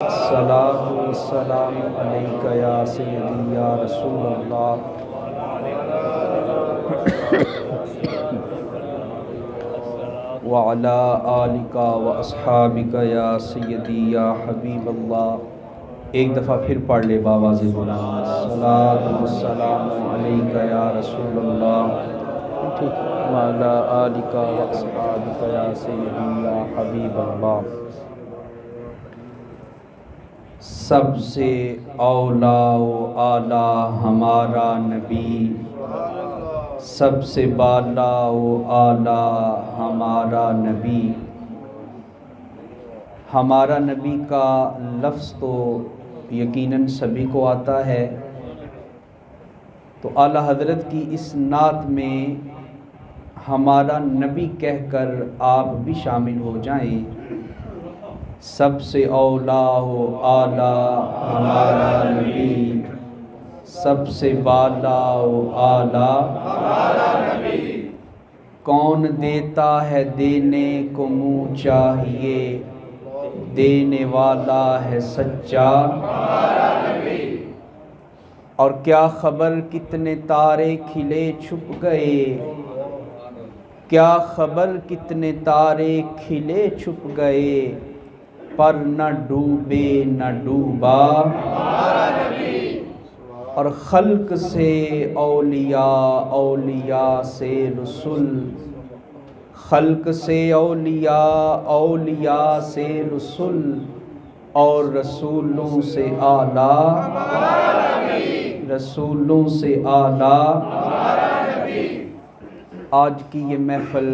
الصلاۃ والسلام علیک یا سیدی یا رسول اللہ وعلی آلک و اصحابک یا سیدی یا حبیب اللہ۔ ایک دفعہ پھر پڑھ لے باواز بلند، الصلاۃ والسلام علیک یا رسول اللہ وعلی آلک و اصحابک یا سیدی یا حبیب اللہ۔ سب سے اولا و اعلیٰ ہمارا نبی، سب سے بالا و اعلیٰ ہمارا نبی۔ ہمارا نبی کا لفظ تو یقیناً سبھی کو آتا ہے، تو اعلیٰ حضرت کی اس نعت میں ہمارا نبی کہہ کر آپ بھی شامل ہو جائیں۔ سب سے اولا و اعلیٰ ہمارا نبی، سب سے بالا و اعلیٰ ہمارا نبی۔ کون دیتا ہے دینے کو منہ چاہیے، دینے والا ہے سچا ہمارا نبی۔ اور کیا خبر کتنے تارے کھلے چھپ گئے، کیا خبر کتنے تارے کھلے چھپ گئے، پر نہ ڈوبے نہ ڈوبا ہمارا نبی۔ اور خلق سے اولیاء، اولیاء سے رسول، خلق سے اولیاء، اولیاء سے رسول، اور رسولوں سے اعلیٰ ہمارا نبی، رسولوں سے اعلیٰ ہمارا نبی۔ آج کی یہ محفل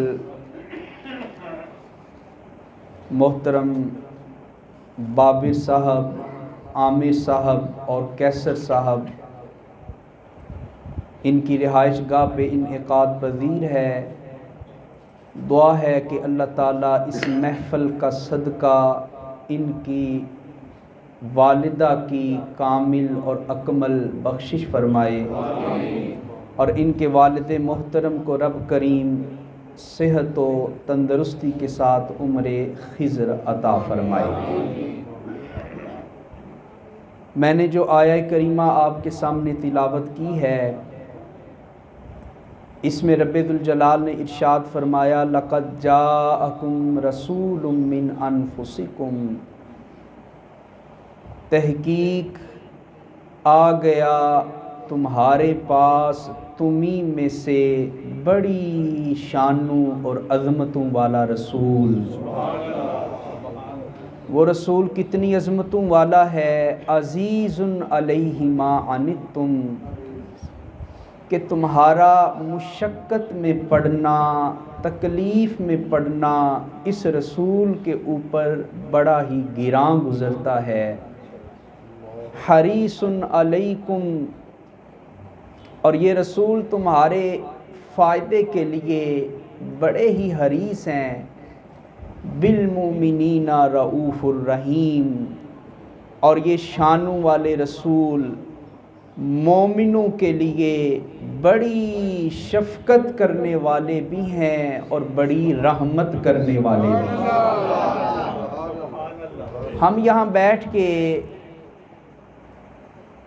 محترم بابر صاحب، عامر صاحب اور کیسر صاحب ان کی رہائش گاہ پہ انعقاد پذیر ہے۔ دعا ہے کہ اللہ تعالیٰ اس محفل کا صدقہ ان کی والدہ کی کامل اور اکمل بخشش فرمائے، اور ان کے والد محترم کو رب کریم صحت و تندرستی کے ساتھ عمر خضر عطا فرمائے۔ میں نے جو آیہ کریمہ آپ کے سامنے تلاوت کی ہے، اس میں رب ذوالجلال نے ارشاد فرمایا لَقَدْ جَاءَكُمْ رَسُولٌ مِّنْ أَنفُسِكُمْ، تحقیق آ گیا تمہارے پاس تمہیں میں سے بڑی شانوں اور عظمتوں والا رسول۔ وہ رسول کتنی عظمتوں والا ہے، عزیز علیہ ما عنتم، کہ تمہارا مشقت میں پڑنا، تکلیف میں پڑنا اس رسول کے اوپر بڑا ہی گراں گزرتا ہے۔ حریص علیکم، اور یہ رسول تمہارے فائدے کے لیے بڑے ہی حریص ہیں۔ بالمؤمنین رؤوف الرحیم، اور یہ شانوں والے رسول مومنوں کے لیے بڑی شفقت کرنے والے بھی ہیں اور بڑی رحمت کرنے والے بھی ہیں۔ ہم یہاں بیٹھ کے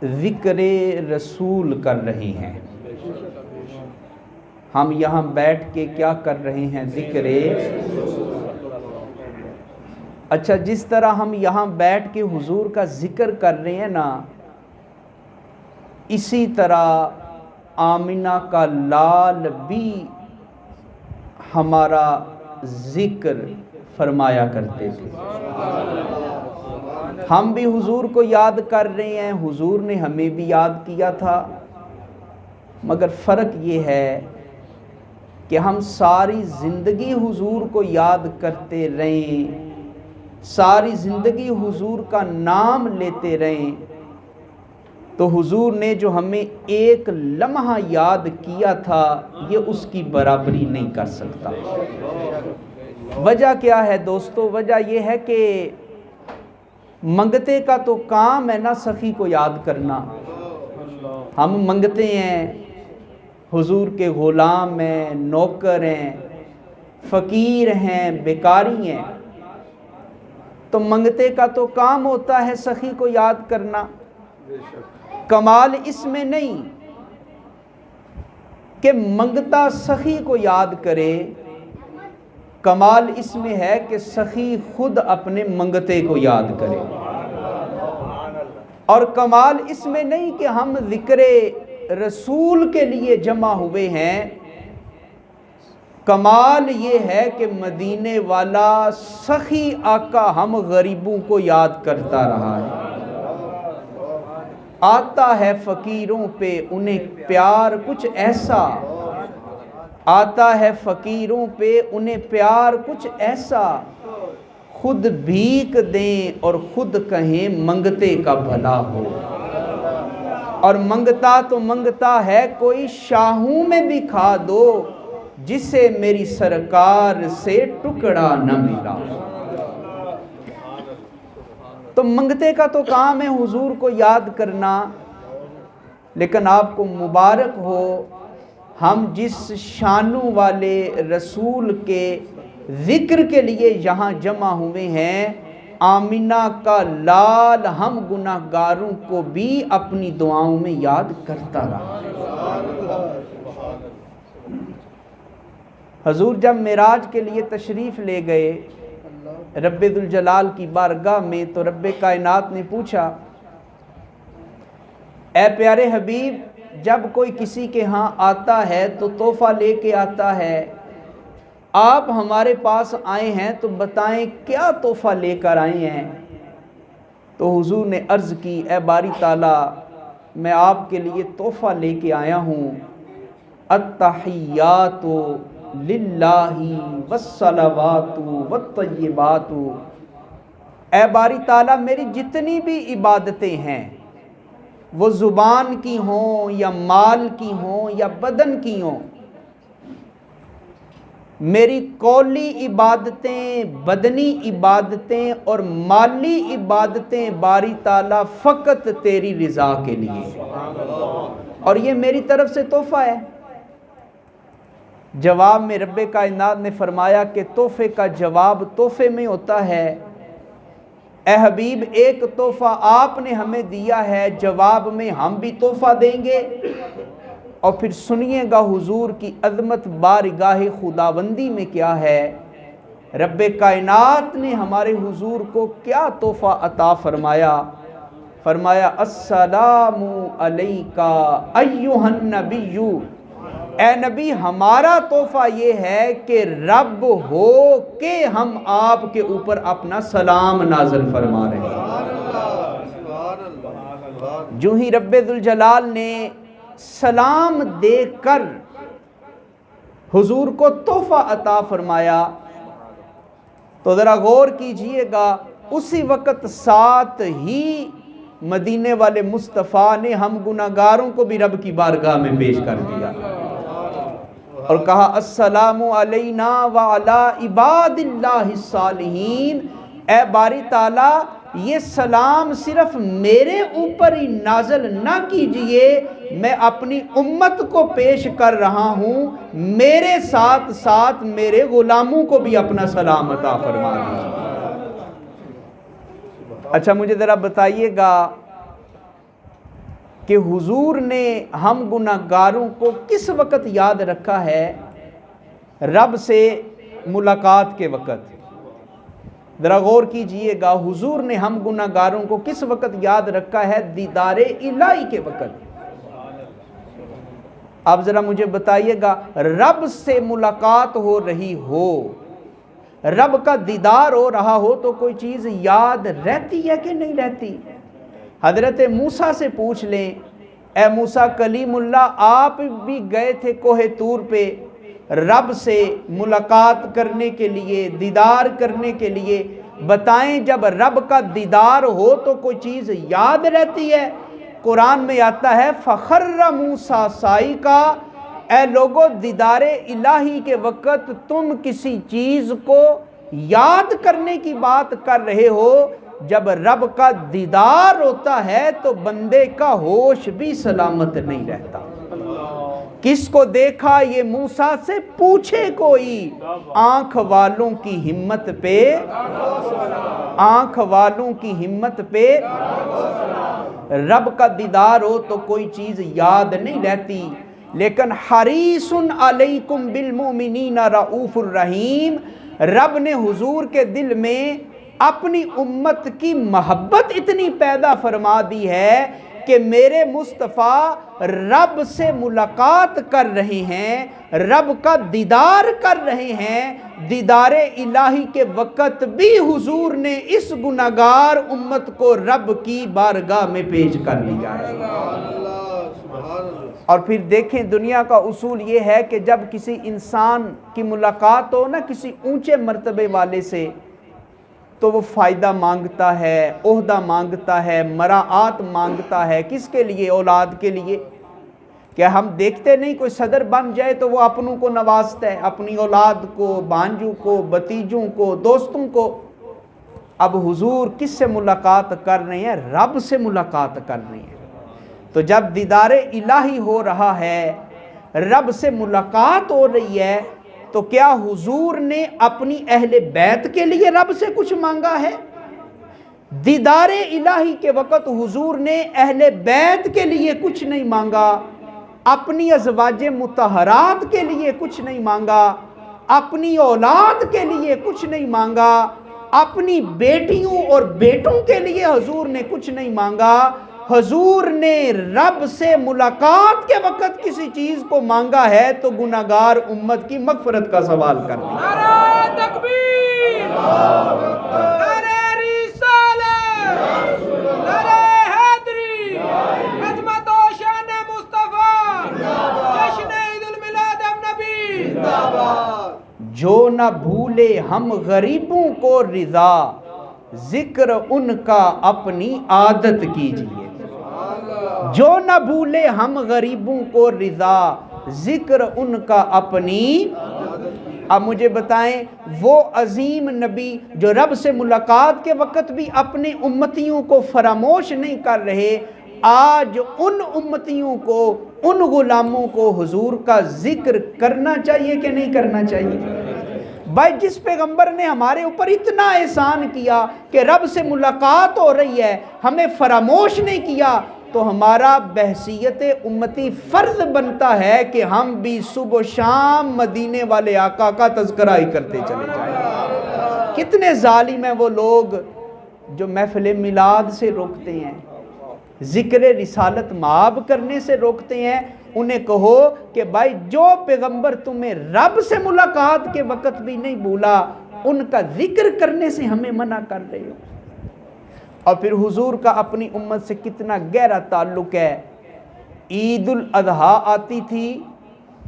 ذکر رسول کر رہے ہیں، ہم یہاں بیٹھ کے کیا کر رہے ہیں؟ ذکر۔ اچھا، جس طرح ہم یہاں بیٹھ کے حضور کا ذکر کر رہے ہیں نا، اسی طرح آمنہ کا لال بھی ہمارا ذکر فرمایا کرتے تھے۔ ہم بھی حضور کو یاد کر رہے ہیں، حضور نے ہمیں بھی یاد کیا تھا، مگر فرق یہ ہے کہ ہم ساری زندگی حضور کو یاد کرتے رہیں، ساری زندگی حضور کا نام لیتے رہیں، تو حضور نے جو ہمیں ایک لمحہ یاد کیا تھا یہ اس کی برابری نہیں کر سکتا۔ وجہ کیا ہے دوستو؟ وجہ یہ ہے کہ منگتے کا تو کام ہے نا سخی کو یاد کرنا۔ ہم منگتے ہیں، حضور کے غلام ہیں، نوکر ہیں، فقیر ہیں، بیکاری ہیں، تو منگتے کا تو کام ہوتا ہے سخی کو یاد کرنا، کمال اس میں نہیں کہ منگتا سخی کو یاد کرے، کمال اس میں ہے کہ سخی خود اپنے منگتے کو یاد کرے، اور کمال اس میں نہیں کہ ہم ذکر رسول کے لیے جمع ہوئے ہیں، کمال یہ ہے کہ مدینے والا سخی آقا ہم غریبوں کو یاد کرتا رہا ہے۔ آتا ہے فقیروں پہ انہیں پیار کچھ ایسا، آتا ہے فقیروں پہ انہیں پیار کچھ ایسا، خود بھیک دیں اور خود کہیں منگتے کا بھلا ہو، اور منگتا تو منگتا ہے کوئی شاہوں میں بھی کھا دو، جسے میری سرکار سے ٹکڑا نہ ملا۔ تو منگتے کا تو کام ہے حضور کو یاد کرنا، لیکن آپ کو مبارک ہو، ہم جس شانوں والے رسول کے ذکر کے لیے یہاں جمع ہوئے ہیں، آمینہ کا لال ہم گناہ گاروں کو بھی اپنی دعاؤں میں یاد کرتا رہا۔ حضور جب معراج کے لیے تشریف لے گئے رب ذوالجلال کی بارگاہ میں، تو رب کائنات نے پوچھا، اے پیارے حبیب، جب کوئی کسی کے ہاں آتا ہے تو تحفہ لے کے آتا ہے، آپ ہمارے پاس آئے ہیں تو بتائیں کیا تحفہ لے کر آئے ہیں؟ تو حضور نے عرض کی، اے باری تعالیٰ، میں آپ کے لیے تحفہ لے کے آیا ہوں، التحیات للہ والصلوات والطیبات، اے باری تعالیٰ میری جتنی بھی عبادتیں ہیں، وہ زبان کی ہوں یا مال کی ہوں یا بدن کی ہوں، میری قولی عبادتیں، بدنی عبادتیں اور مالی عبادتیں باری تعالیٰ فقط تیری رضا کے لیے، اور یہ میری طرف سے تحفہ ہے۔ جواب میں رب کائنات نے فرمایا کہ تحفے کا جواب تحفے میں ہوتا ہے، اے حبیب ایک تحفہ آپ نے ہمیں دیا ہے، جواب میں ہم بھی تحفہ دیں گے۔ اور پھر سنیے گا حضور کی عظمت بارگاہ خداوندی میں کیا ہے، رب کائنات نے ہمارے حضور کو کیا تحفہ عطا فرمایا، فرمایا السلام علیکہ ایھا النبی، اے نبی ہمارا تحفہ یہ ہے کہ رب ہو کہ ہم آپ کے اوپر اپنا سلام نازل فرما رہے ہیں۔ جو ہی رب ذوالجلال نے سلام دے کر حضور کو تحفہ عطا فرمایا، تو ذرا غور کیجئے گا، اسی وقت ساتھ ہی مدینے والے مصطفیٰ نے ہم گناہگاروں کو بھی رب کی بارگاہ میں پیش کر دیا اور کہا السلام علینا وعلی عباد اللہ الصالحین، اے باری تعالیٰ یہ سلام صرف میرے اوپر ہی نازل نہ کیجئے، میں اپنی امت کو پیش کر رہا ہوں، میرے ساتھ ساتھ میرے غلاموں کو بھی اپنا سلام عطا فرما دیجئے۔ اچھا مجھے ذرا بتائیے گا کہ حضور نے ہم گناہگاروں کو کس وقت یاد رکھا ہے؟ رب سے ملاقات کے وقت۔ ذرا غور کیجئے گا، حضور نے ہم گناہگاروں کو کس وقت یاد رکھا ہے؟ دیدار الہی کے وقت۔ اب ذرا مجھے بتائیے گا، رب سے ملاقات ہو رہی ہو، رب کا دیدار ہو رہا ہو تو کوئی چیز یاد رہتی ہے کہ نہیں رہتی؟ حضرت موسیٰ سے پوچھ لیں، اے موسیٰ کلیم اللہ، آپ بھی گئے تھے کوہ طور پہ رب سے ملاقات کرنے کے لیے، دیدار کرنے کے لیے، بتائیں جب رب کا دیدار ہو تو کوئی چیز یاد رہتی ہے؟ قرآن میں آتا ہے فَخَرَّ مُوسَىٰ صَعِقًا، اے لوگو دیدار الہی کے وقت تم کسی چیز کو یاد کرنے کی بات کر رہے ہو، جب رب کا دیدار ہوتا ہے تو بندے کا ہوش بھی سلامت نہیں رہتا۔ کس کو دیکھا یہ موسیٰ سے پوچھے کوئی، آنکھ والوں کی ہمت پہ، آنکھ والوں کی ہمت پہ رب کا دیدار ہو تو کوئی چیز یاد نہیں رہتی، لیکن حریص علیکم بالمؤمنین رؤوف الرحیم، رب نے حضور کے دل میں اپنی امت کی محبت اتنی پیدا فرما دی ہے کہ میرے مصطفیٰ رب سے ملاقات کر رہے ہیں، رب کا دیدار کر رہے ہیں، دیدار الہی کے وقت بھی حضور نے اس گناہگار امت کو رب کی بارگاہ میں پیش کر لیا ہے۔ اور پھر دیکھیں دنیا کا اصول یہ ہے کہ جب کسی انسان کی ملاقات ہو نا کسی اونچے مرتبے والے سے تو وہ فائدہ مانگتا ہے، عہدہ مانگتا ہے، مراعات مانگتا ہے، کس کے لیے؟ اولاد کے لیے۔ کیا ہم دیکھتے نہیں کوئی صدر بن جائے تو وہ اپنوں کو نوازتا ہے، اپنی اولاد کو، بھانجوں کو، بھتیجوں کو، دوستوں کو۔ اب حضور کس سے ملاقات کر رہے ہیں؟ رب سے ملاقات کر رہے ہیں۔ تو جب دیدار الہی ہو رہا ہے، رب سے ملاقات ہو رہی ہے، تو کیا حضور نے اپنی اہل بیت کے لیے رب سے کچھ مانگا ہے؟ دیدار الہی کے وقت حضور نے اہل بیت کے لیے کچھ نہیں مانگا، اپنی ازواج مطہرات کے لیے کچھ نہیں مانگا، اپنی اولاد کے لیے کچھ نہیں مانگا، اپنی بیٹیوں اور بیٹوں کے لیے حضور نے کچھ نہیں مانگا۔ حضور نے رب سے ملاقات کے وقت کسی چیز کو مانگا ہے تو گناہگار امت کی مغفرت کا سوال کر دیا۔ نعرہ تکبیر، نعرہ رسالت، نعرہ حیدری، عظمت و شان مصطفیٰ، جشن عید المیلاد النبی۔ جو نہ بھولے ہم غریبوں کو رضا، ذکر ان کا اپنی عادت کیجئے۔ جو نہ بھولے ہم غریبوں کو رضا، ذکر ان کا اپنی۔ اب مجھے بتائیں وہ عظیم نبی جو رب سے ملاقات کے وقت بھی اپنی امتیوں کو فراموش نہیں کر رہے، آج ان امتیوں کو، ان غلاموں کو حضور کا ذکر کرنا چاہیے کہ نہیں کرنا چاہیے؟ بھائی جس پیغمبر نے ہمارے اوپر اتنا احسان کیا کہ رب سے ملاقات ہو رہی ہے، ہمیں فراموش نہیں کیا، تو ہمارا بحثیت امتی فرض بنتا ہے کہ ہم بھی صبح و شام مدینے والے آقا کا تذکرہ ہی کرتے چلے جائیں۔ کتنے ظالم ہیں وہ لوگ جو محفل میلاد سے روکتے ہیں، ذکر رسالت مآب کرنے سے روکتے ہیں۔ انہیں کہو کہ بھائی جو پیغمبر تمہیں رب سے ملاقات کے وقت بھی نہیں بھولا، ان کا ذکر کرنے سے ہمیں منع کر رہے ہو۔ اور پھر حضور کا اپنی امت سے کتنا گہرا تعلق ہے۔ عید الاضحیٰ آتی تھی،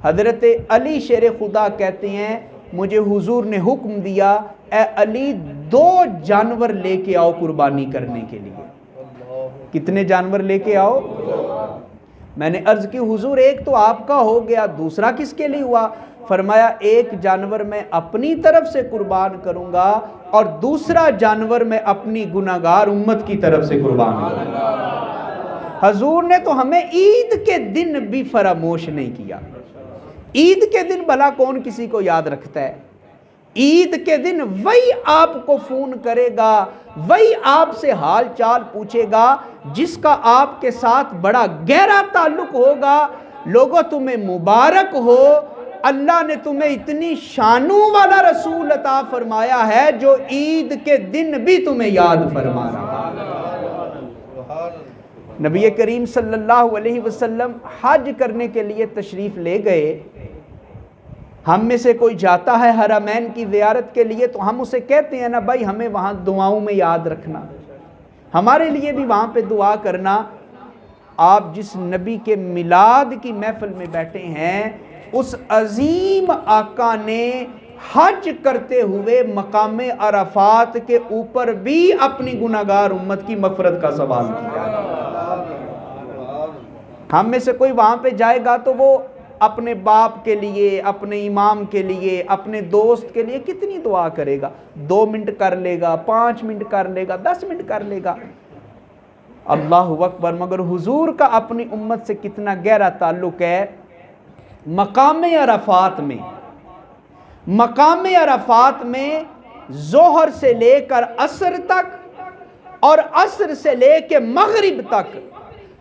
حضرت علی شیر خدا کہتے ہیں مجھے حضور نے حکم دیا اے علی 2 جانور لے کے آؤ قربانی کرنے کے لیے۔ کتنے جانور لے کے آؤ؟ میں نے عرض کی حضور ایک تو آپ کا ہو گیا، دوسرا کس کے لیے ہوا؟ فرمایا ایک جانور میں اپنی طرف سے قربان کروں گا اور دوسرا جانور میں اپنی گناہگار امت کی طرف سے قربان کروں گا۔ حضور نے تو ہمیں عید کے دن بھی فراموش نہیں کیا۔ عید کے دن بھلا کون کسی کو یاد رکھتا ہے؟ عید کے دن وہی آپ کو فون کرے گا، وہی آپ سے حال چال پوچھے گا جس کا آپ کے ساتھ بڑا گہرا تعلق ہوگا۔ لوگوں تمہیں مبارک ہو، اللہ نے تمہیں اتنی شانوں والا رسول عطا فرمایا ہے جو عید کے دن بھی تمہیں یاد فرما رہا ہے۔ نبی کریم صلی اللہ علیہ وسلم حج کرنے کے لیے تشریف لے گئے۔ ہم میں سے کوئی جاتا ہے حرمین کی زیارت کے لیے تو ہم اسے کہتے ہیں نا بھائی ہمیں وہاں دعاؤں میں یاد رکھنا، ہمارے لیے بھی وہاں پہ دعا کرنا۔ آپ جس نبی کے میلاد کی محفل میں بیٹھے ہیں، اس عظیم آقا نے حج کرتے ہوئے مقام عرفات کے اوپر بھی اپنی گناہگار امت کی مغفرت کا سوال کیا۔ ہم میں سے کوئی وہاں پہ جائے گا تو وہ اپنے باپ کے لیے، اپنے امام کے لیے، اپنے دوست کے لیے کتنی دعا کرے گا؟ 2 منٹ کر لے گا، 5 منٹ کر لے گا، 10 منٹ کر لے گا۔ اللہ اکبر۔ مگر حضور کا اپنی امت سے کتنا گہرا تعلق ہے۔ مقام عرفات میں ظہر سے لے کر عصر تک اور عصر سے لے کے مغرب تک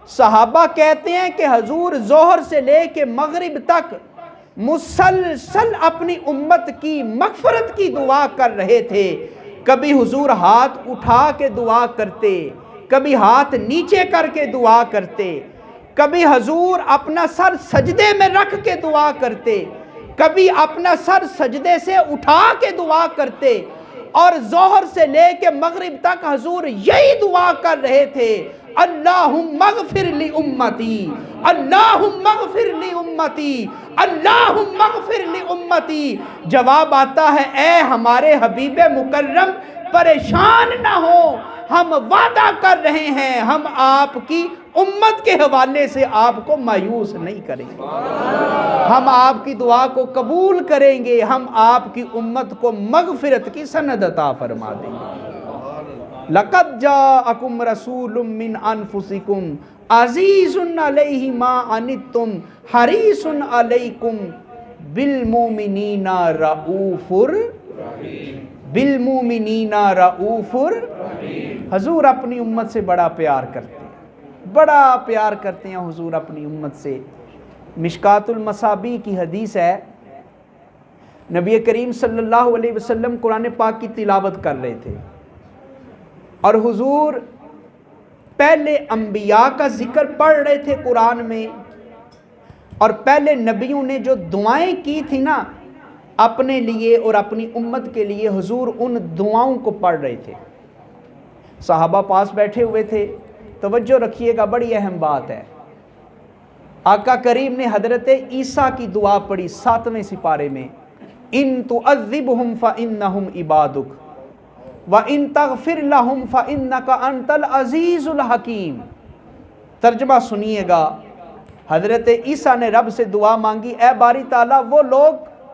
صحابہ کہتے ہیں کہ حضور ظہر سے لے کے مغرب تک مسلسل اپنی امت کی مغفرت کی دعا کر رہے تھے. کبھی حضور ہاتھ اٹھا کے دعا کرتے, کبھی ہاتھ نیچے کر کے دعا کرتے, کبھی حضور اپنا سر سجدے میں رکھ کے دعا کرتے, کبھی اپنا سر سجدے سے اٹھا کے دعا کرتے, اور ظہر سے لے کے مغرب تک حضور یہی دعا کر رہے تھے, اللہم اغفر لی امتی, اللہم اغفر لی امتی, اللہم اغفر لی امتی. جواب آتا ہے اے ہمارے حبیب مکرم پریشان نہ ہو, ہم وعدہ کر رہے ہیں ہم آپ کی امت کے حوالے سے آپ کو مایوس نہیں کریں گے, ہم آپ کی دعا کو قبول کریں گے, ہم آپ کی امت کو مغفرت کی سند عطا فرما دیں گے. لَقَدْ جَاءَكُمْ رَسُولٌ مِّنْ أَنفُسِكُمْ عَزِيزٌ عَلَيْهِ مَا عَنِتُّمْ حَرِيصٌ عَلَيْكُمْ بِالْمُؤْمِنِينَ رَؤُوفٌ رَحِيمٌ. حضور اپنی امت سے بڑا پیار کرتے ہیں حضور اپنی امت سے. مشکات المصابیح کی حدیث ہے, نبی کریم صلی اللہ علیہ وسلم قرآن پاک کی تلاوت کر رہے تھے اور حضور پہلے انبیاء کا ذکر پڑھ رہے تھے قرآن میں, اور پہلے نبیوں نے جو دعائیں کی تھی نا اپنے لیے اور اپنی امت کے لیے, حضور ان دعاؤں کو پڑھ رہے تھے. صحابہ پاس بیٹھے ہوئے تھے, توجہ رکھیے گا, بڑی اہم بات ہے. آقا کریم نے حضرت عیسیٰ کی دعا پڑھی 7ویں سپارے میں, ان تعذبہم فانہم عبادک وَإِن تَغْفِرْ لَهُمْ فَإِنَّكَ أَنْتَ الْعَزِيزُ الْحَكِيمُ. ترجمہ سنیے گا, حضرت عیسیٰ نے رب سے دعا مانگی, اے باری تعالیٰ وہ لوگ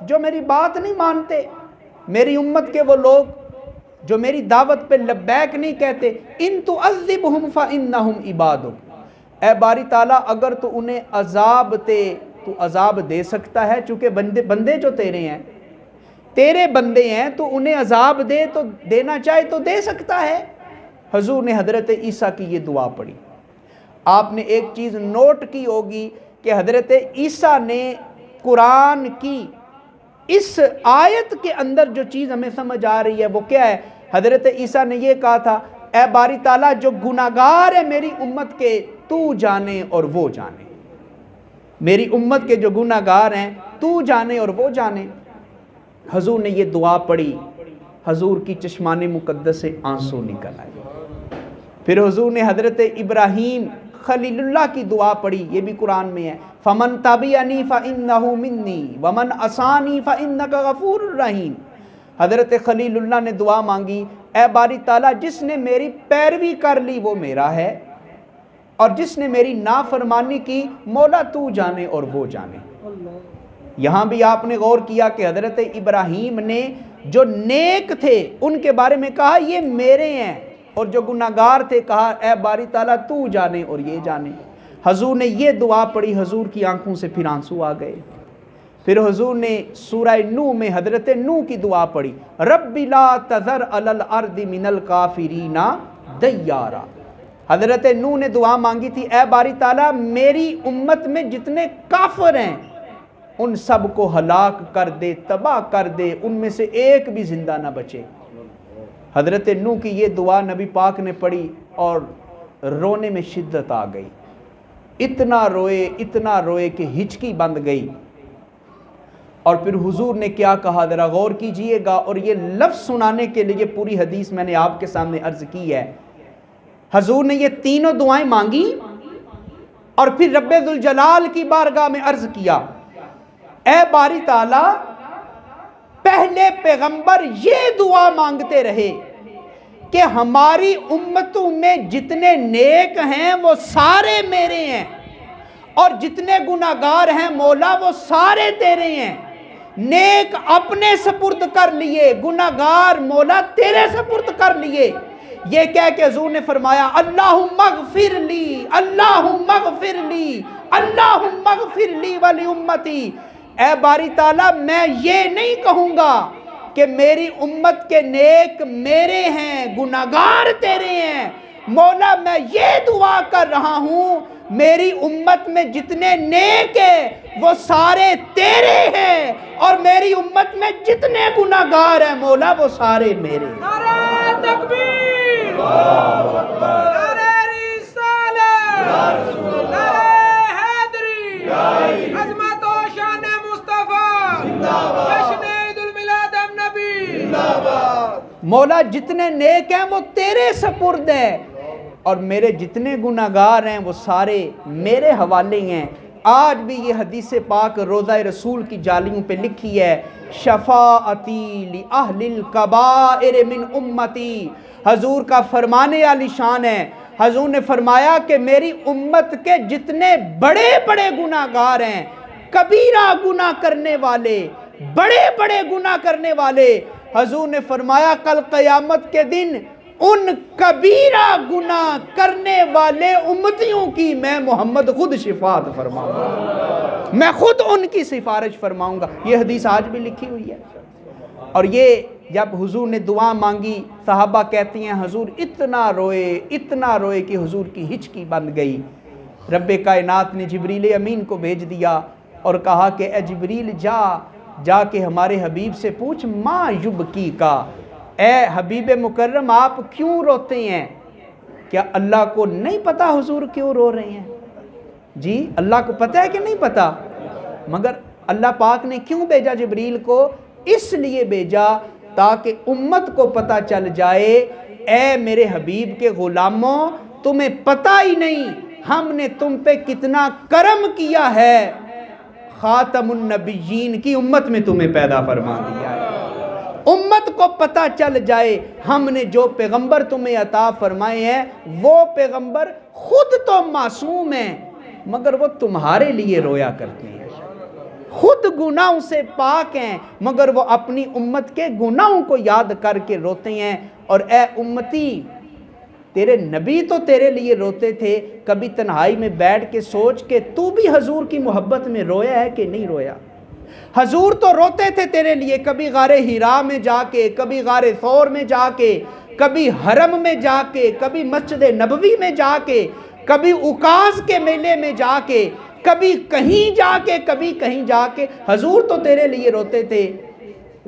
جو میری بات نہیں مانتے, میری امت کے وہ لوگ جو میری دعوت پہ لبیک نہیں کہتے, ان تعذبہم فإنہم عبادک, اے باری تعالیٰ اگر تو انہیں عذاب تو عذاب دے سکتا ہے, چونکہ بندے جو تیرے بندے ہیں تو انہیں عذاب دے تو دینا چاہے تو دے سکتا ہے. حضور نے حضرت عیسیٰ کی یہ دعا پڑھی. آپ نے ایک چیز نوٹ کی ہوگی کہ حضرت عیسیٰ نے قرآن کی اس آیت کے اندر جو چیز ہمیں سمجھ آ رہی ہے وہ کیا ہے. حضرت عیسیٰ نے یہ کہا تھا, اے باری تعالیٰ جو گناہگار ہے میری امت کے تو جانے اور وہ جانے, میری امت کے جو گناہگار ہیں تو جانے اور وہ جانے. حضور نے یہ دعا پڑھی, حضور کی چشمان مقدس سے آنسو نکل آئے. پھر حضور نے حضرت ابراہیم خلیل اللہ کی دعا پڑھی, یہ بھی قرآن میں ہے, فَمَن تَبِعَنِي فَإِنَّهُ مِنِّي وَمَنْ عَصَانِي فَإِنَّكَ غَفُورٌ رَحِيمٌ. حضرت خلیل اللہ نے دعا مانگی, اے باری تعالیٰ جس نے میری پیروی کر لی وہ میرا ہے, اور جس نے میری نافرمانی کی مولا تو جانے اور وہ جانے. یہاں بھی آپ نے غور کیا کہ حضرت ابراہیم نے جو نیک تھے ان کے بارے میں کہا یہ میرے ہیں, اور جو گناہگار تھے کہا اے باری تعالیٰ تو جانے اور یہ جانے. حضور نے یہ دعا پڑھی, حضور کی آنکھوں سے پھر آنسو آ گئے. پھر حضور نے سورہ نوح میں حضرت نوح کی دعا پڑھی, رب لا تذر علی الارض من الکافرین دیارا. حضرت نوح نے دعا مانگی تھی, اے باری تعالیٰ میری امت میں جتنے کافر ہیں ان سب کو ہلاک کر دے, تباہ کر دے, ان میں سے ایک بھی زندہ نہ بچے. حضرت نوح کی یہ دعا نبی پاک نے پڑھی اور رونے میں شدت آ گئی. اتنا روئے کہ ہچکی بند گئی. اور پھر حضور نے کیا کہا ذرا غور کیجئے گا, اور یہ لفظ سنانے کے لیے پوری حدیث میں نے آپ کے سامنے عرض کی ہے. حضور نے یہ تینوں دعائیں مانگی اور پھر رب ذوالجلال کی بارگاہ میں عرض کیا, اے باری تعالیٰ پہلے پیغمبر یہ دعا مانگتے رہے کہ ہماری امتوں میں جتنے نیک ہیں وہ سارے میرے ہیں, اور جتنے گناہگار ہیں مولا وہ سارے تیرے ہیں. نیک اپنے سپرد کر لیے, گناہگار مولا تیرے سپرد کر لیے. یہ کہہ کے حضور نے فرمایا اللہم اغفر لی، اللہم اغفر لی، اللہم اغفر لی ولی امتی، اے باری تعالیٰ میں یہ نہیں کہوں گا کہ میری امت کے نیک میرے ہیں، گناہگار تیرے ہیں، مولا میں یہ دعا کر رہا ہوں میری امت میں جتنے نیک ہیں وہ سارے تیرے ہیں، اور میری امت میں جتنے گناہگار ہیں مولا وہ سارے میرے ہیں۔ نعرہ تکبیر، نعرہ رسالت، نعرہ حیدری، عظمت و شان مصطفیٰ، جشن عید المیلاد النبی۔ مولا جتنے نیک ہیں وہ تیرے سپرد ہیں، اور میرے جتنے گناہگار ہیں وہ سارے میرے حوالے ہیں۔ آج بھی یہ حدیث پاک روضہ رسول کی جالیوں پہ لکھی ہے، شفاعتی لأہل الکبائر من امتی، حضور کا فرمانے عالی شان ہے۔ حضور نے فرمایا کہ میری امت کے جتنے بڑے بڑے گناہگار ہیں، کبیرہ گناہ کرنے والے، بڑے بڑے گناہ کرنے والے، حضور نے فرمایا کل قیامت کے دن ان کبیرہ گناہ کرنے والے امتیوں کی میں محمد خود شفاعت فرماؤں گا، میں خود ان کی سفارش فرماؤں گا۔ یہ حدیث آج بھی لکھی ہوئی ہے۔ اور یہ جب حضور نے دعا مانگی، صحابہ کہتی ہیں حضور اتنا روئے کہ حضور کی ہچکی بند گئی۔ رب کائنات نے جبریل امین کو بھیج دیا اور کہا کہ اے جبریل جا کے ہمارے حبیب سے پوچھ ما یبکی کا، اے حبیب مکرم آپ کیوں روتے ہیں؟ کیا اللہ کو نہیں پتا حضور کیوں رو رہے ہیں؟ جی اللہ کو پتہ ہے کہ نہیں پتا؟ مگر اللہ پاک نے کیوں بھیجا جبریل کو؟ اس لیے بھیجا تاکہ امت کو پتہ چل جائے اے میرے حبیب کے غلاموں تمہیں پتہ ہی نہیں ہم نے تم پہ کتنا کرم کیا ہے، خاتم النبیین کی امت میں تمہیں پیدا فرما دیا ہے۔ امت کو پتہ چل جائے ہم نے جو پیغمبر تمہیں عطا فرمائے ہیں وہ پیغمبر خود تو معصوم ہیں مگر وہ تمہارے لیے رویا کرتے ہیں، خود گناہوں سے پاک ہیں مگر وہ اپنی امت کے گناہوں کو یاد کر کے روتے ہیں۔ اور اے امتی تیرے نبی تو تیرے لیے روتے تھے، کبھی تنہائی میں بیٹھ کے سوچ کہ تو بھی حضور کی محبت میں رویا ہے کہ نہیں رویا؟ حضور تو روتے تھے تیرے لیے، کبھی غار ہیرا میں جا کے، کبھی غار ثور میں جا کے، کبھی حرم میں جا کے، کبھی مسجد نبوی میں جا کے، کبھی اکاز کے میلے میں جا کے، کبھی کہیں جا کے، کبھی کہیں جا کے، حضور تو تیرے لیے روتے تھے۔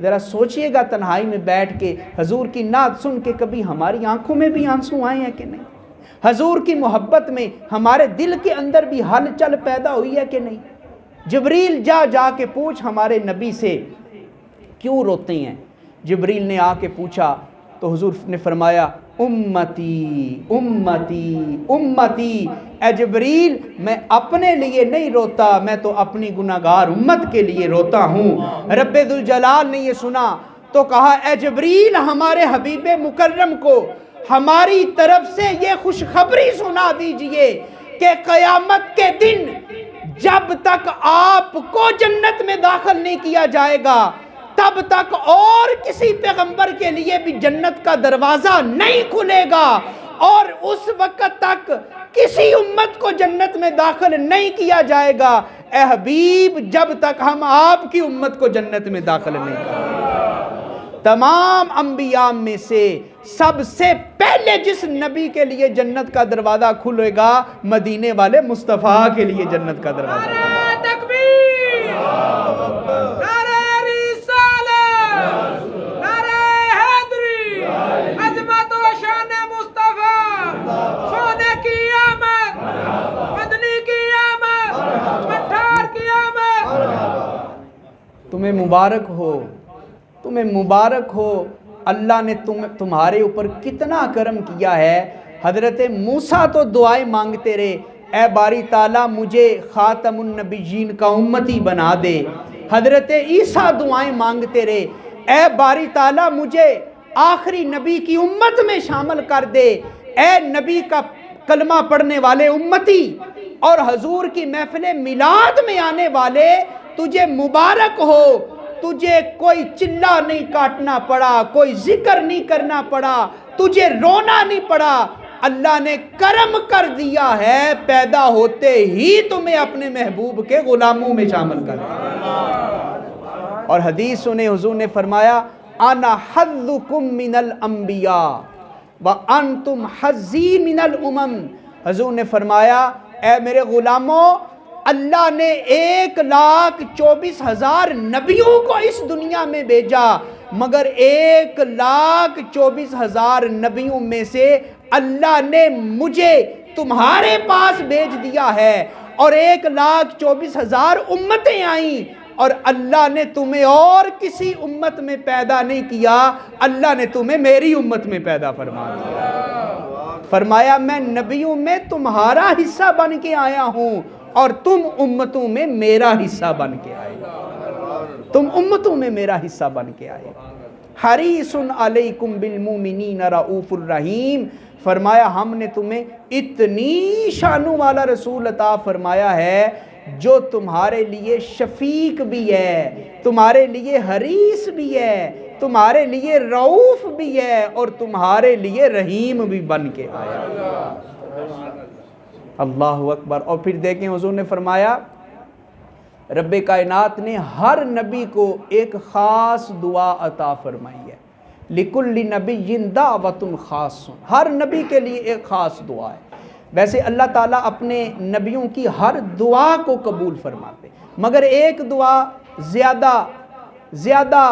ذرا سوچئے گا تنہائی میں بیٹھ کے حضور کی نعت سن کے کبھی ہماری آنکھوں میں بھی آنسو آئے ہیں کہ نہیں؟ حضور کی محبت میں ہمارے دل کے اندر بھی ہلچل پیدا ہوئی ہے کہ نہیں؟ جبریل جا کے پوچھ ہمارے نبی سے کیوں روتے ہیں۔ جبریل نے آ کے پوچھا تو حضور نے فرمایا امتی امتی امتی، اے جبریل میں اپنے لیے نہیں روتا، میں تو اپنی گناہگار امت کے لیے روتا ہوں۔ رب ذوالجلال نے یہ سنا تو کہا اے جبریل ہمارے حبیب مکرم کو ہماری طرف سے یہ خوشخبری سنا دیجئے کہ قیامت کے دن جب تک آپ کو جنت میں داخل نہیں کیا جائے گا تب تک اور کسی پیغمبر کے لیے بھی جنت کا دروازہ نہیں کھلے گا، اور اس وقت تک کسی امت کو جنت میں داخل نہیں کیا جائے گا اے حبیب جب تک ہم آپ کی امت کو جنت میں داخل نہیں کریں گے۔ تمام انبیاء میں سے سب سے پہلے جس نبی کے لیے جنت کا دروازہ کھلے گا مدینے والے مصطفیٰ کے لیے جنت کا دروازہ کھلے گا۔ نعرہ تکبیر، نعرہ رسالت، نعرہ حیدری، عظمت و شان مصطفیٰ، سونے کی آمد، مدنی کی آمد، مٹھار کی آمد۔ تمہیں مبارک ہو، تمہیں مبارک ہو، اللہ نے تمہارے اوپر کتنا کرم کیا ہے۔ حضرت موسیٰ تو دعائیں مانگتے رہے اے باری تعالیٰ مجھے خاتم النبیین کا امتی بنا دے۔ حضرت عیسیٰ دعائیں مانگتے رہے اے باری تعالیٰ مجھے آخری نبی کی امت میں شامل کر دے۔ اے نبی کا کلمہ پڑھنے والے امتی اور حضور کی محفل میلاد میں آنے والے تجھے مبارک ہو، تجھے کوئی چلہ نہیں کاٹنا پڑا، کوئی ذکر نہیں کرنا پڑا، تجھے رونا نہیں پڑا، اللہ نے کرم کر دیا ہے، پیدا ہوتے ہی تمہیں اپنے محبوب کے غلاموں میں شامل کر دیا۔ اور حدیث سنے، حضور نے فرمایا انا حظکم من الانبیاء وانتم حظی من الامم۔ حضور نے فرمایا اے میرے غلاموں، اللہ نے 1,24,000 نبیوں کو اس دنیا میں بھیجا، مگر 1,24,000 نبیوں میں سے اللہ نے مجھے تمہارے پاس بھیج دیا ہے، اور 1,24,000 امتیں آئیں، اور اللہ نے تمہیں اور کسی امت میں پیدا نہیں کیا، اللہ نے تمہیں میری امت میں پیدا فرما دیا۔ فرمایا میں نبیوں میں تمہارا حصہ بن کے آیا ہوں، اور تم امتوں میں میرا حصہ بن کے آئے، تم امتوں میں میرا حصہ بن کے آئے۔ حریص علیکم بالمومنین رؤوف الرحیم۔ فرمایا ہم نے تمہیں اتنی شانوں والا رسول عطا فرمایا ہے جو تمہارے لیے شفیق بھی ہے، تمہارے لیے حریص بھی ہے، تمہارے لیے رؤوف بھی ہے، اور تمہارے لیے رحیم بھی بن کے آیا۔ اللہ اکبر۔ اور پھر دیکھیں حضور نے فرمایا رب کائنات نے ہر نبی کو ایک خاص دعا عطا فرمائی ہے، لِكُلِّ نَبِيٍّ دَعْوَةٌ خَاصٌ، ہر نبی کے لیے ایک خاص دعا ہے۔ ویسے اللہ تعالیٰ اپنے نبیوں کی ہر دعا کو قبول فرماتے، مگر ایک دعا زیادہ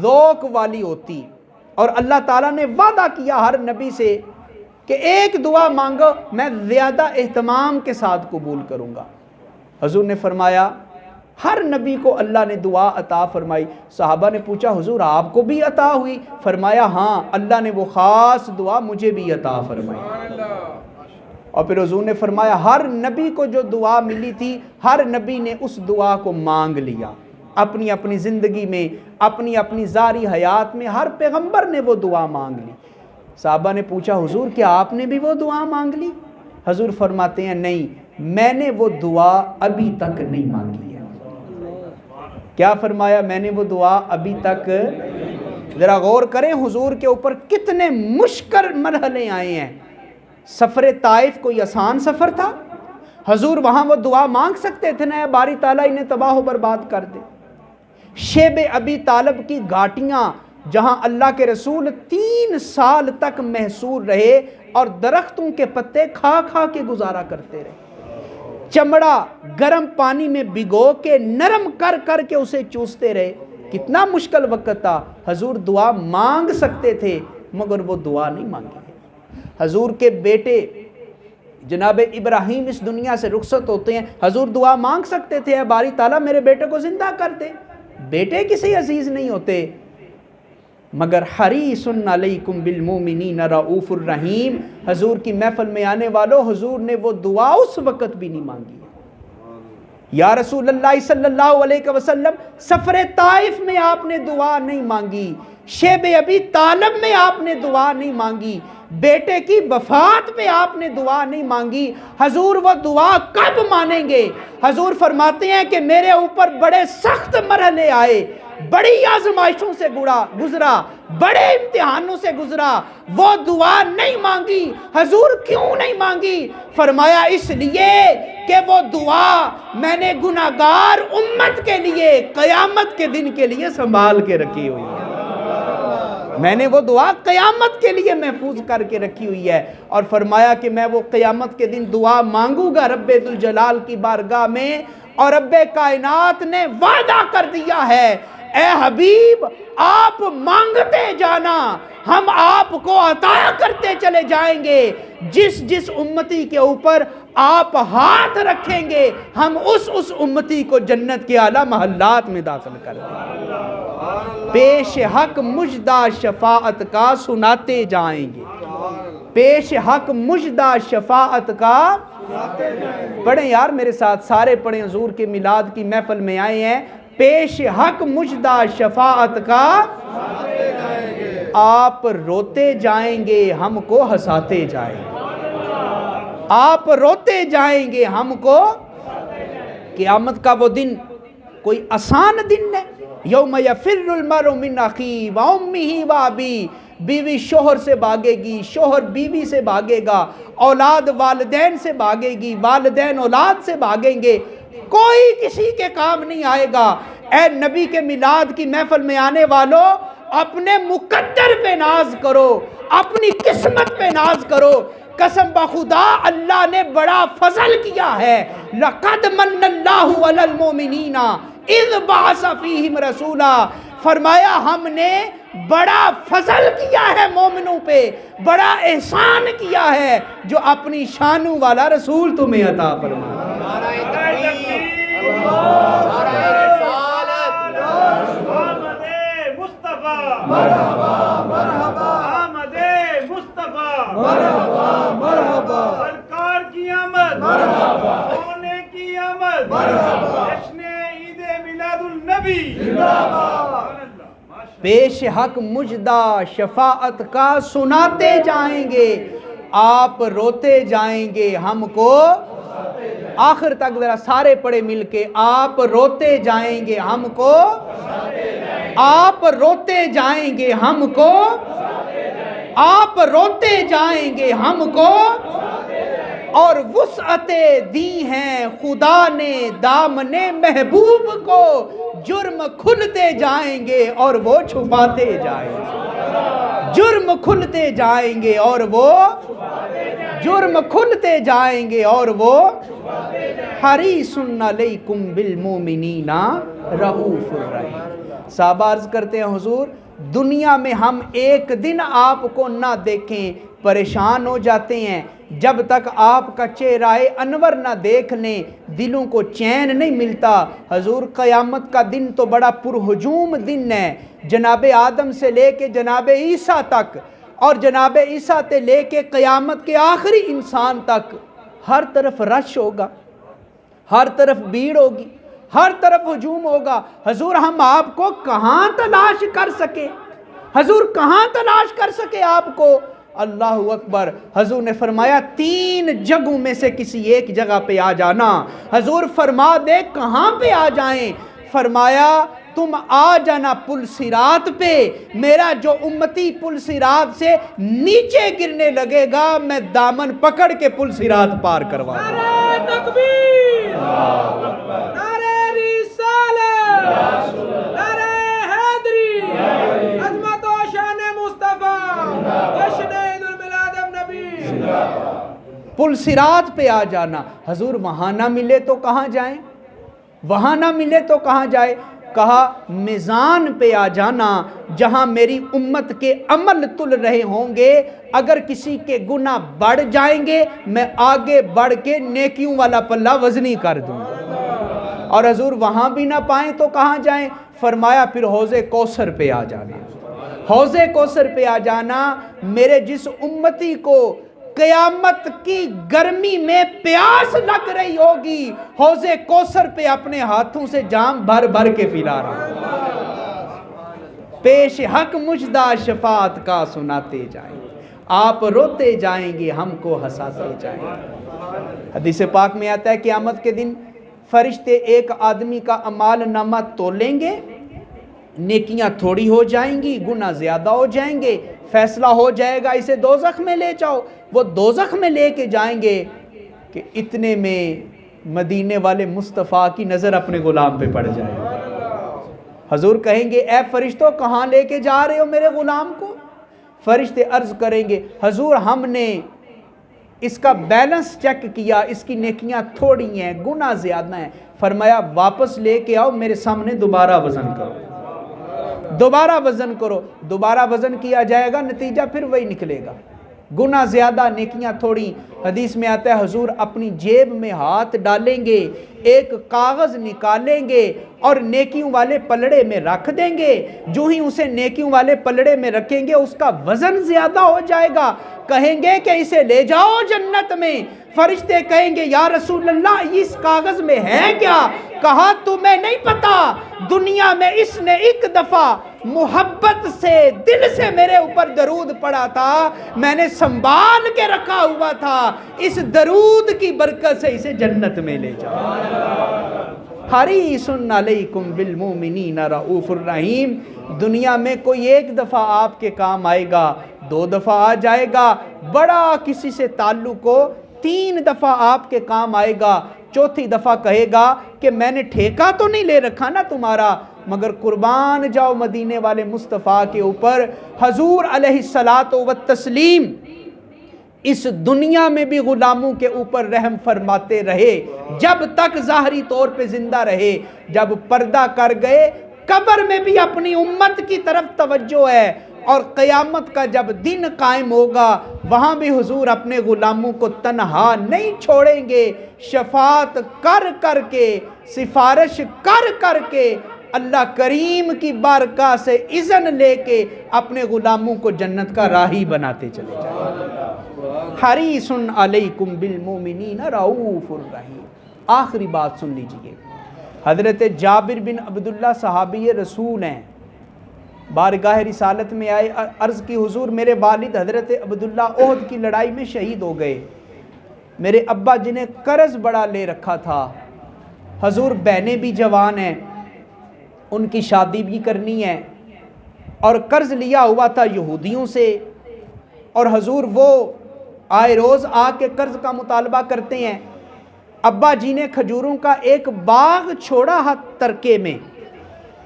ذوق والی ہوتی، اور اللہ تعالیٰ نے وعدہ کیا ہر نبی سے کہ ایک دعا مانگو میں زیادہ اہتمام کے ساتھ قبول کروں گا۔ حضور نے فرمایا ہر نبی کو اللہ نے دعا عطا فرمائی۔ صحابہ نے پوچھا حضور آپ کو بھی عطا ہوئی؟ فرمایا ہاں، اللہ نے وہ خاص دعا مجھے بھی عطا فرمائی۔ اور پھر حضور نے فرمایا ہر نبی کو جو دعا ملی تھی، ہر نبی نے اس دعا کو مانگ لیا اپنی اپنی زندگی میں، اپنی اپنی ظاہری حیات میں، ہر پیغمبر نے وہ دعا مانگ لی۔ صحابہ نے پوچھا حضور کیا آپ نے بھی وہ دعا مانگ لی؟ حضور فرماتے ہیں نہیں، میں نے وہ دعا ابھی تک نہیں مانگی ہے۔ کیا فرمایا؟ میں نے وہ دعا ابھی تک۔ ذرا غور کریں حضور کے اوپر کتنے مشکل مرحلے آئے ہیں۔ سفر طائف کوئی آسان سفر تھا؟ حضور وہاں وہ دعا مانگ سکتے تھے نا باری تعالیٰ انہیں تباہ و برباد کر دے۔ شیب ابی طالب کی گھاٹیاں جہاں اللہ کے رسول 3 سال تک محصور رہے اور درختوں کے پتے کھا کھا کے گزارا کرتے رہے، چمڑا گرم پانی میں بھگو کے نرم کر کر کے اسے چوستے رہے، کتنا مشکل وقت تھا۔ حضور دعا مانگ سکتے تھے مگر وہ دعا نہیں مانگی۔ حضور کے بیٹے جناب ابراہیم اس دنیا سے رخصت ہوتے ہیں، حضور دعا مانگ سکتے تھے اے باری تعالیٰ میرے بیٹے کو زندہ کر دے، بیٹے کسی عزیز نہیں ہوتے، مگر حریص علیکم بالمومنین رؤوف الرحیم۔ حضور کی محفل میں آنے والوں، حضور نے وہ دعا اس وقت بھی نہیں مانگی۔ یا رسول اللہ صلی اللہ علیہ وسلم سفر طائف میں آپ نے دعا نہیں مانگی، شیب ابی طالب میں آپ نے دعا نہیں مانگی، بیٹے کی وفات پہ آپ نے دعا نہیں مانگی، حضور وہ دعا کب مانیں گے؟ حضور فرماتے ہیں کہ میرے اوپر بڑے سخت مرحلے آئے، بڑی آزمائشوں سے گزرا، بڑے امتحانوں سے گزرا، وہ دعا نہیں مانگی۔ حضور کیوں نہیں مانگی؟ فرمایا اس لیے کہ وہ دعا میں نے گناہگار امت کے لیے قیامت کے دن کے لیے سنبھال کے رکھی ہوئی ہے، میں نے وہ دعا قیامت کے لیے محفوظ کر کے رکھی ہوئی ہے۔ اور فرمایا کہ میں وہ قیامت کے دن دعا مانگوں گا رب ذوالجلال کی بارگاہ میں، اور رب کائنات نے وعدہ کر دیا ہے اے حبیب آپ مانگتے جانا، ہم آپ کو عطا کرتے چلے جائیں گے، جس امتی کے اوپر آپ ہاتھ رکھیں گے ہم اس امتی کو جنت کے اعلیٰ محلات میں داخل کر دیں گے۔ پیش حق مجدہ شفاعت کا سناتے جائیں گے، پیش حق مجدہ شفاعت کا پڑھیں یار میرے ساتھ، سارے پڑھیں، حضور کے میلاد کی محفل میں آئے ہیں، پیش حق مجدہ شفاعت کا آپ روتے جائیں گے ہم کو ہنساتے جائیں گے، آپ روتے جائیں گے ہم کو۔ قیامت کا وہ دن کوئی آسان دن ہے، یوم یفر المرء من اخیہ وامہ وابیہ، بیوی شوہر سے بھاگے گی، شوہر بیوی سے بھاگے گا، اولاد والدین سے بھاگے گی، والدین اولاد سے بھاگیں گے، کوئی کسی کے کام نہیں آئے گا۔ اے نبی کے میلاد کی محفل میں آنے والوں، اپنے مقدر پہ ناز کرو، اپنی قسمت پہ ناز کرو۔ قسم بخدا اللہ نے بڑا فضل کیا ہے۔ لَقَدْ مَنَّ اللَّهُ عَلَى الْمُؤْمِنِينَ اِذْ بَعَثَ فِيهِمْ رَسُولًا، فرمایا ہم نے بڑا فضل کیا ہے مومنوں پہ، بڑا احسان کیا ہے جو اپنی شانوں والا رسول تمہیں عطا فرمایا۔ مرحبا مرحبا آمد مصطفیٰ، مرحبا مرحبا سرکار کی آمد، مرحبا ہونے کی آمد، مرحبا جشن عید میلاد النبی زندہ باد۔ پیش حق مجدہ شفاعت کا سناتے جائیں گے، آپ روتے جائیں گے ہم کو، آخر تک ذرا سارے پڑھے مل کے، آپ روتے جائیں گے ہم کو، آپ روتے جائیں گے ہم کو، آپ روتے جائیں گے ہم کو، اور وسعتیں دی ہیں خدا نے دامن محبوب کو، جرم کھلتے جائیں گے اور وہ چھپاتے جائیں گے، جرم کھلتے جائیں گے اور وہ جرم کھلتے جائیں گے اور وہ حریص علیکم بالمؤمنین رؤوف الرحیم۔ صحابہ عرض کرتے ہیں حضور دنیا میں ہم ایک دن آپ کو نہ دیکھیں پریشان ہو جاتے ہیں، جب تک آپ کا چہرہ انور نہ دیکھ لیں دلوں کو چین نہیں ملتا۔ حضور قیامت کا دن تو بڑا پرہجوم دن ہے، جناب آدم سے لے کے جناب عیسیٰ تک، اور جناب عیسیٰ سے لے کے قیامت کے آخری انسان تک ہر طرف رش ہوگا، ہر طرف بھیڑ ہوگی، ہر طرف ہجوم ہوگا۔ حضور ہم آپ کو کہاں تلاش کر سکے، حضور کہاں تلاش کر سکے آپ کو؟ اللہ اکبر۔ حضور نے فرمایا 3 جگہوں میں سے کسی ایک جگہ پہ آ جانا۔ حضور فرما دے کہاں پہ آ جائیں؟ فرمایا تم آ جانا پل صراط پہ، میرا جو امتی پل صراط سے نیچے گرنے لگے گا میں دامن پکڑ کے پل صراط پار کروا دوں۔ نعرہ تکبیر، نعرہ رسالت، نعرہ حیدری، عظمت و شان مصطفیٰ، جشن عید المیلاد النبی۔ پل صراط پہ آ جانا۔ حضور وہاں نہ ملے تو کہاں جائیں؟ وہاں نہ ملے تو کہاں جائے؟ کہا میزان پہ آ جانا جہاں میری امت کے عمل تل رہے ہوں گے، اگر کسی کے گناہ بڑھ جائیں گے میں آگے بڑھ کے نیکیوں والا پلہ وزنی کر دوں گا۔ اور حضور وہاں بھی نہ پائیں تو کہاں جائیں؟ فرمایا پھر حوض کوثر پہ آ جانا۔ حوض کوثر پہ آ جانا، میرے جس امتی کو قیامت کی گرمی میں پیاس لگ رہی ہوگی حوض کوثر پہ اپنے ہاتھوں سے جام بھر بھر کے پلا رہا، پیش حق مجدہ شفاعت کا سناتے جائیں، آپ روتے جائیں گے ہم کو ہنساتے جائیں گے۔ حدیث پاک میں آتا ہے قیامت کے دن فرشتے ایک آدمی کا اعمال نامہ تولیں گے، نیکیاں تھوڑی ہو جائیں گی، گناہ زیادہ ہو جائیں گے، فیصلہ ہو جائے گا اسے دوزخ میں لے جاؤ۔ وہ دوزخ میں لے کے جائیں گے کہ اتنے میں مدینے والے مصطفیٰ کی نظر اپنے غلام پہ پڑ جائے گا۔ حضور کہیں گے اے فرشتوں کہاں لے کے جا رہے ہو میرے غلام کو؟ فرشتے عرض کریں گے حضور ہم نے اس کا بیلنس چیک کیا، اس کی نیکیاں تھوڑی ہیں، گناہ زیادہ ہیں۔ فرمایا واپس لے کے آؤ، میرے سامنے دوبارہ وزن کرو، دوبارہ وزن کرو۔ دوبارہ وزن کیا جائے گا، نتیجہ پھر وہی نکلے گا، گناہ زیادہ نیکیاں تھوڑی۔ حدیث میں آتا ہے حضور اپنی جیب میں ہاتھ ڈالیں گے، ایک کاغذ نکالیں گے اور نیکیوں والے پلڑے میں رکھ دیں گے۔ جو ہی اسے نیکیوں والے پلڑے میں رکھیں گے اس کا وزن زیادہ ہو جائے گا، کہیں گے کہ اسے لے جاؤ جنت میں۔ فرشتے کہیں گے یا رسول اللہ اس کاغذ میں ہے کیا؟ کہا تمہیں نہیں پتا، دنیا میں اس نے ایک دفعہ محبت سے دل سے میرے اوپر درود پڑھا تھا، میں نے سنبھال کے رکھا ہوا تھا، اس درود کی برکت سے اسے جنت میں لے جاؤ۔ حریص علیکم بالمؤمنین رؤوف الرحیم۔ دنیا میں کوئی ایک دفعہ آپ کے کام آئے گا، 2 دفعہ آ جائے گا، بڑا کسی سے تعلق ہو 3 دفعہ آپ کے کام آئے گا، 4تھی دفعہ کہے گا کہ میں نے ٹھیکہ تو نہیں لے رکھا نا تمہارا، مگر قربان جاؤ مدینے والے مصطفیٰ کے اوپر۔ حضور علیہ الصلاۃ والتسلیم اس دنیا میں بھی غلاموں کے اوپر رحم فرماتے رہے جب تک ظاہری طور پہ زندہ رہے، جب پردہ کر گئے قبر میں بھی اپنی امت کی طرف توجہ ہے، اور قیامت کا جب دن قائم ہوگا وہاں بھی حضور اپنے غلاموں کو تنہا نہیں چھوڑیں گے، شفاعت کر کر کے، سفارش کر کر کے، اللہ کریم کی بارگاہ سے اذن لے کے اپنے غلاموں کو جنت کا راہی بناتے چلے جائیں۔ حریص علیکم بالمؤمنین رؤوف الرحیم۔ آخری بات سن لیجئے، حضرت جابر بن عبداللہ صحابی رسول ہیں، بارگاہ رسالت میں آئے، عرض کی حضور میرے والد حضرت عبداللہ احد کی لڑائی میں شہید ہو گئے، میرے ابا جنہیں قرض بڑا لے رکھا تھا، حضور بہنیں بھی جوان ہیں، ان کی شادی بھی کرنی ہے، اور قرض لیا ہوا تھا یہودیوں سے، اور حضور وہ آئے روز آ کے قرض کا مطالبہ کرتے ہیں۔ ابا جی نے کھجوروں کا ایک باغ چھوڑا ہے ترکے میں،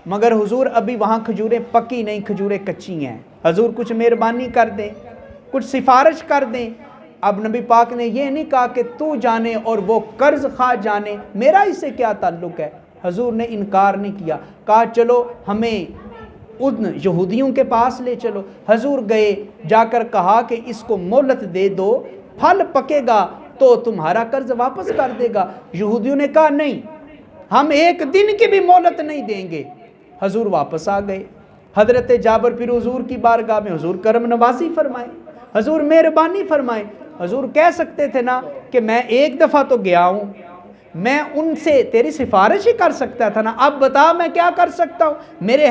مگر حضور ابھی وہاں کھجوریں پکی نہیں، کھجوریں کچی ہیں، حضور کچھ مہربانی کر دیں، کچھ سفارش کر دیں۔ اب نبی پاک نے یہ نہیں کہا کہ تو جانے اور وہ قرض خواہ جانے، میرا اس سے کیا تعلق ہے، حضور نے انکار نہیں کیا، کہا چلو ہمیں ان یہودیوں کے پاس لے چلو۔ حضور گئے، جا کر کہا کہ اس کو مہلت دے دو، پھل پکے گا تو تمہارا قرض واپس کر دے گا۔ یہودیوں نے کہا نہیں، ہم 1 دن کی بھی مہلت نہیں دیں گے۔ حضور واپس آ گئے، حضرت جابر پھر حضور کی بارگاہ میں، حضور کرم نوازی فرمائیں، حضور مہربانی فرمائیں۔ حضور کہہ سکتے تھے نا کہ میں 1 دفعہ تو گیا ہوں، میں ان سے تیری سفارش ہی کر سکتا تھا نا، اب بتا میں کیا کر سکتا ہوں، میرے